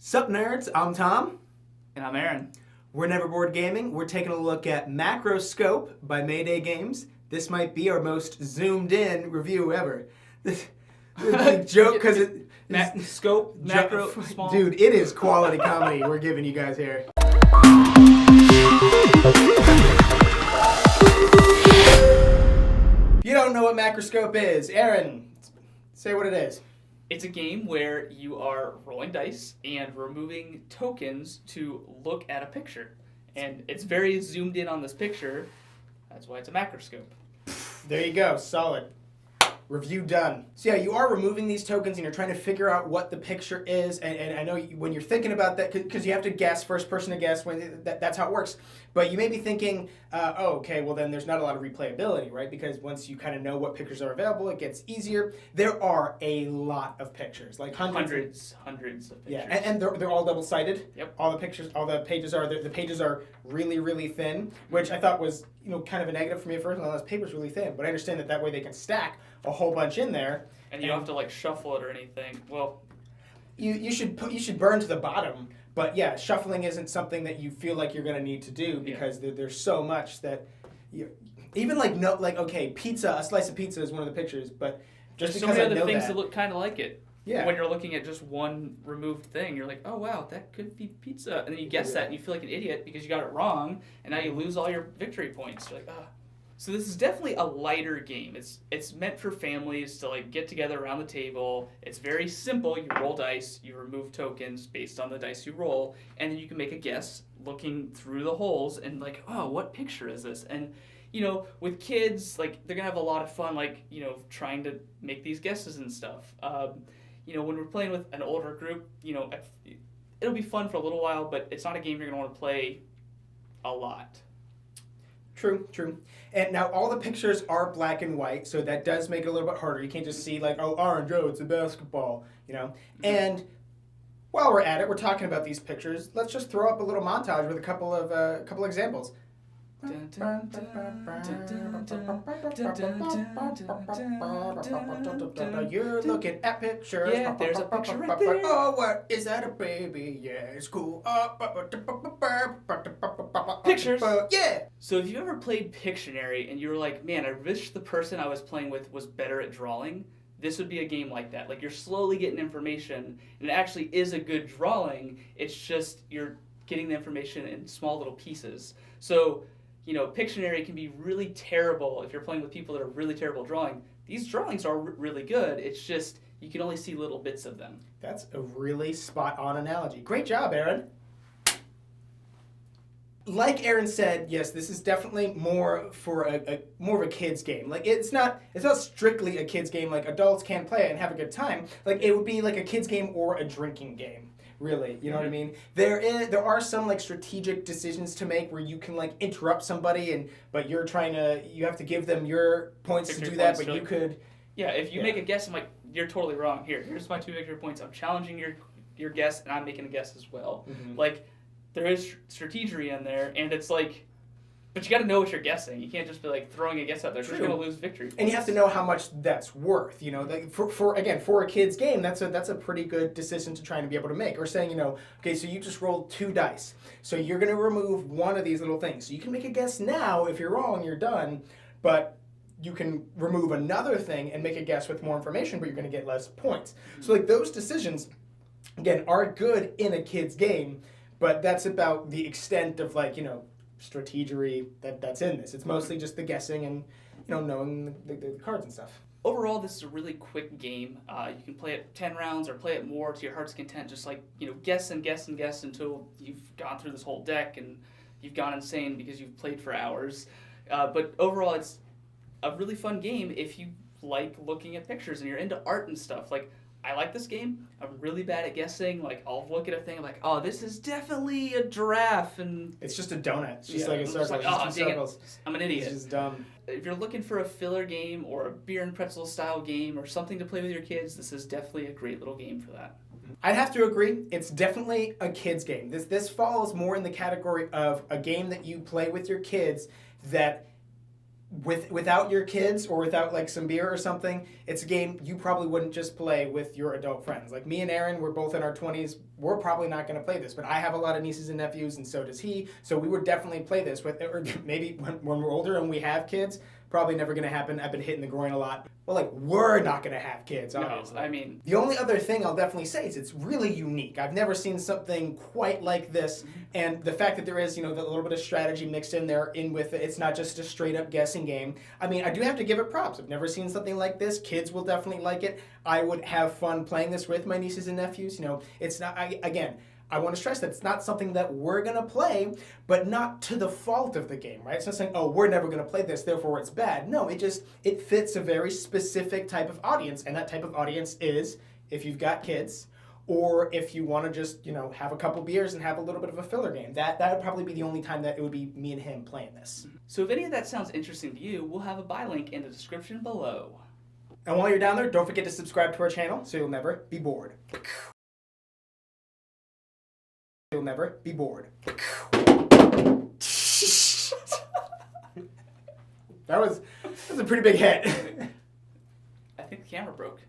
Sup nerds, I'm Tom. And I'm Aaron. We're Never Bored Gaming. We're taking a look at Macroscope by Mayday Games. This might be our most zoomed in review ever. This big joke because it... Scope, macro, small. Dude, it is quality comedy we're giving you guys here. If you don't know what Macroscope is, Aaron, say what it is. It's a game where you are rolling dice and removing tokens to look at a picture. And it's very zoomed in on this picture. That's why it's a macroscope. There you go. Solid. Review done. So yeah, you are removing these tokens and you're trying to figure out what the picture is. And I know when you're thinking about that, because you have to guess, first person to guess, when that's how it works. But you may be thinking, okay, well then there's not a lot of replayability, right? Because once you kind of know what pictures are available, it gets easier. There are a lot of pictures, like hundreds of pictures. Yeah, and they're all double-sided. Yep. All the pages are really, really thin, which I thought was, kind of a negative for me at first. Well, this paper's really thin, but I understand that way they can stack a whole bunch in there. And you don't have to like shuffle it or anything. Well, you should burn to the bottom. But yeah, shuffling isn't something that you feel like you're going to need to do because there's so much that even pizza, a slice of pizza is one of the pictures, but just there's because so many I know other things that look kind of like it. Yeah. When you're looking at just one removed thing, you're like, oh wow, that could be pizza, and then you guess that and you feel like an idiot because you got it wrong, and now you lose all your victory points. You're like, ah. So this is definitely a lighter game. It's meant for families to like get together around the table. It's very simple. You roll dice, you remove tokens based on the dice you roll, and then you can make a guess looking through the holes and like, oh, what picture is this? And with kids, like they're gonna have a lot of fun, like trying to make these guesses and stuff. When we're playing with an older group, it'll be fun for a little while, but it's not a game you're gonna want to play a lot. True. And now all the pictures are black and white, so that does make it a little bit harder. You can't just see like, oh, orange, oh, it's a basketball, Mm-hmm. And while we're at it, we're talking about these pictures. Let's just throw up a little montage with a couple of examples. You're looking at pictures. Yeah, there's a picture right there. Oh, what is that, a baby? Yeah, it's cool. Pictures. Yeah. So if you ever played Pictionary and you were like, man, I wish the person I was playing with was better at drawing, this would be a game like that. Like you're slowly getting information, and it actually is a good drawing. It's just you're getting the information in small little pieces. So Pictionary can be really terrible if you're playing with people that are really terrible at drawing. These drawings are really good. It's just you can only see little bits of them. That's a really spot-on analogy. Great job, Aaron. Like Aaron said, yes, this is definitely more for more of a kid's game. Like it's not strictly a kid's game. Like adults can play it and have a good time. Like it would be like a kid's game or a drinking game. Really, you know what I mean? There are some like strategic decisions to make where you can like interrupt somebody but you have to give them your points to do that, but you could. Yeah, if you make a guess, I'm like, you're totally wrong. Here's my 2 victory points. I'm challenging your guess, and I'm making a guess as well. Mm-hmm. Like there is strategery in there, and it's like. But you got to know what you're guessing. You can't just be like throwing a guess out there. You're going to lose victory points. And you have to know how much that's worth. For a kid's game, that's a pretty good decision to try and be able to make. Or saying, okay, so you just rolled 2 dice, so you're going to remove one of these little things. So you can make a guess now. If you're wrong, you're done. But you can remove another thing and make a guess with more information, but you're going to get less points. Mm-hmm. So like those decisions, again, are good in a kid's game, but that's about the extent of strategery that's in this. It's mostly just the guessing and knowing the cards and stuff. Overall, this is a really quick game. You can play it 10 rounds or play it more to your heart's content. Just guess and guess and guess until you've gone through this whole deck and you've gone insane because you've played for hours. But overall, it's a really fun game if you like looking at pictures and you're into art and stuff. Like I like this game. I'm really bad at guessing. Like I'll look at a thing, I'm like, oh, this is definitely a giraffe, and it's just a donut. It's just like a circle. I'm an idiot. It's just dumb. If you're looking for a filler game or a beer and pretzel style game or something to play with your kids, this is definitely a great little game for that. I'd have to agree. It's definitely a kid's game. This falls more in the category of a game that you play with your kids that without your kids or without like some beer or something, it's a game you probably wouldn't just play with your adult friends. Like me and Aaron, we're both in our 20s. We're probably not going to play this, but I have a lot of nieces and nephews, and so does he. So we would definitely play this with, or maybe when we're older and we have kids. Probably never going to happen. I've been hitting the groin a lot. Well, like, we're not going to have kids, obviously. No, I mean... The only other thing I'll definitely say is it's really unique. I've never seen something quite like this, and the fact that there is, you know, the little bit of strategy mixed in there in with it, it's not just a straight-up guessing game. I mean, I do have to give it props. I've never seen something like this. Kids will definitely like it. I would have fun playing this with my nieces and nephews. You know, it's not, I want to stress that it's not something that we're going to play, but not to the fault of the game, right? It's not saying, oh, we're never going to play this, therefore it's bad. No, it fits a very specific type of audience, and that type of audience is if you've got kids, or if you want to just, you know, have a couple beers and have a little bit of a filler game. That would probably be the only time that it would be me and him playing this. So if any of that sounds interesting to you, we'll have a buy link in the description below. And while you're down there, don't forget to subscribe to our channel so you'll never be bored. You'll never be bored. That was a pretty big hit. I think the camera broke.